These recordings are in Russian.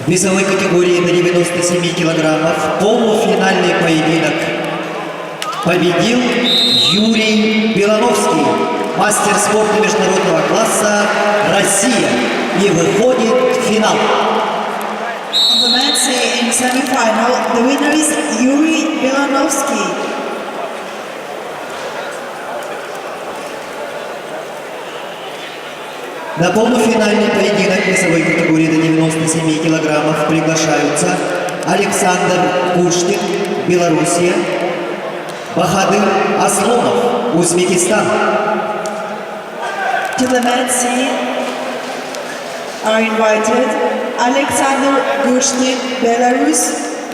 В весовой категории до 97 килограммов полуфинальный поединок победил Юрий Белановский, мастер спорта международного класса «Россия», и выходит в финал. On the men's in semi-final, the winner is Yuri Belanovsky. На полуфинальный поединок весовой категории до 97 килограммов приглашаются Александр Кушнин, Белоруссия, Бахадыр Аслонов, Узбекистан. To the men's scene are invited Alexander Gushnin, Belarus,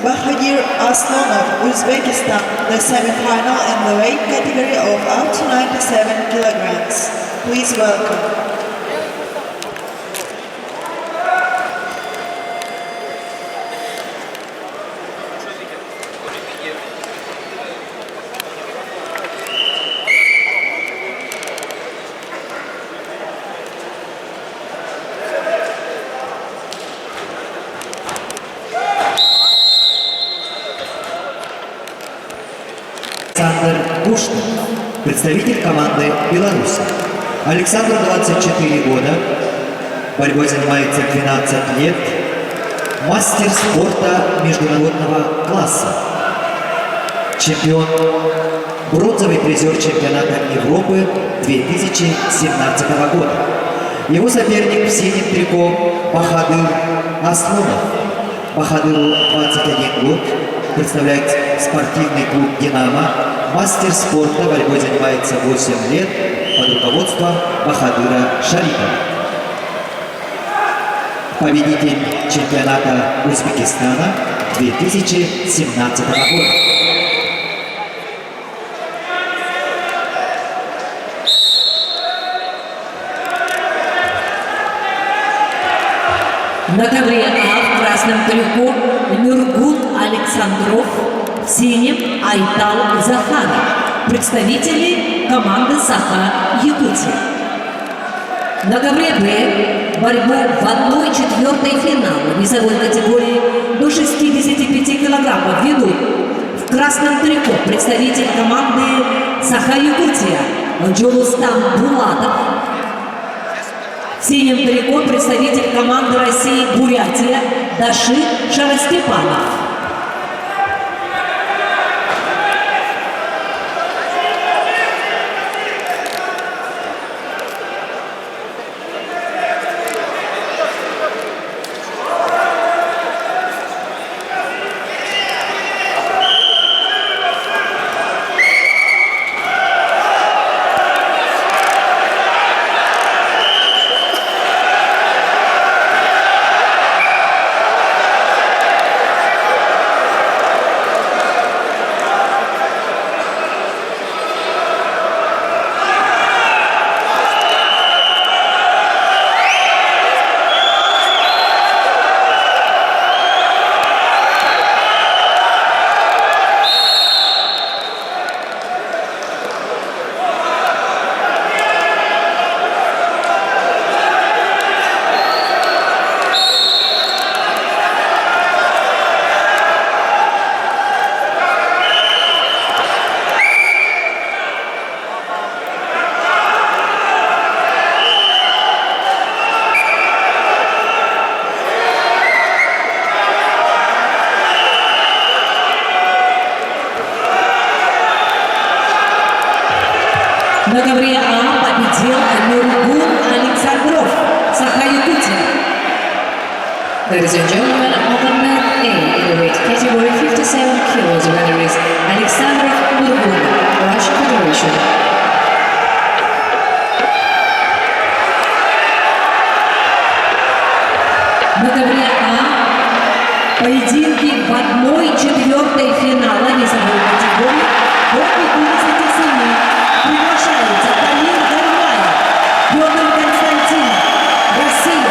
Bahadir Aslonov, Uzbekistan, the semi-final in the weight category of up to 97 kilograms. Please welcome. Александр Кушнин, представитель команды Беларуси. Александру 24 года, борьбой занимается 12 лет, мастер спорта международного класса, чемпион, бронзовый призер чемпионата Европы 2017 года. Его соперник в синем трико Бахадыр Аслонов. Бахадыру 21 год, представляет спортивный клуб «Динамо», мастер спорта, борьбой занимается 8 лет под руководством Бахадыра Шарипова. Победитель чемпионата Узбекистана 2017 года. На ковре А в красном трико Нургун Александров, в синем Айтал Захаров, представители команды Саха Якутия. На ковре Б борьбу в 1/4 финала весовой категории до 65 килограммов ведут в красном трико представитель команды Саха Якутия Джурустам Булатов. В синем трико представитель команды России Бурятия Даши Шаростепанов. На ковре А победил Нургун Александров, Саха-Якутия. Ladies and gentlemen, on the mat A in the weight category 57 kilos, winner is Alexander Nurgun, Russian Federation. На ковре А поединки в 1/4 финала весовой категории до 57. Приглашаются Тамир Гармаев, Петр Константинов, Россия.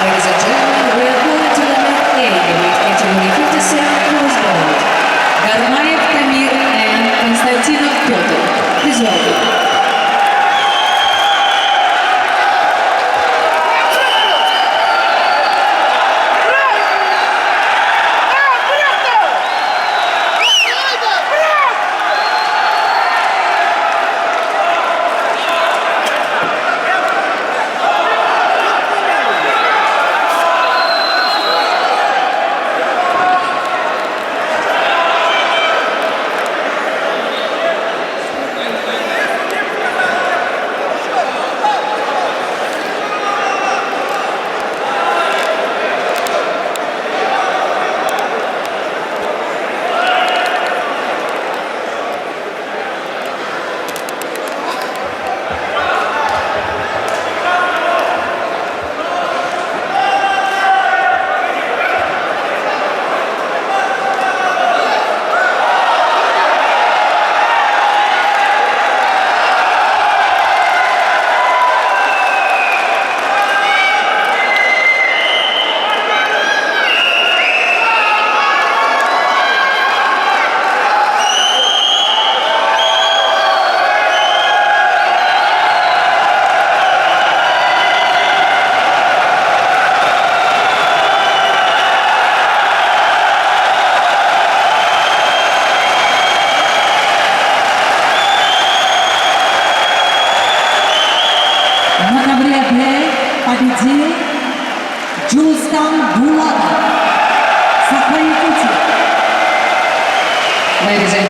Ladies and gentlemen, we are going to the mat A in the weight category 57 kilos gold. Гармаев Тамир and Константинов Петр. Please welcome. победил Джустам Булатов. Сохраните. Ladies and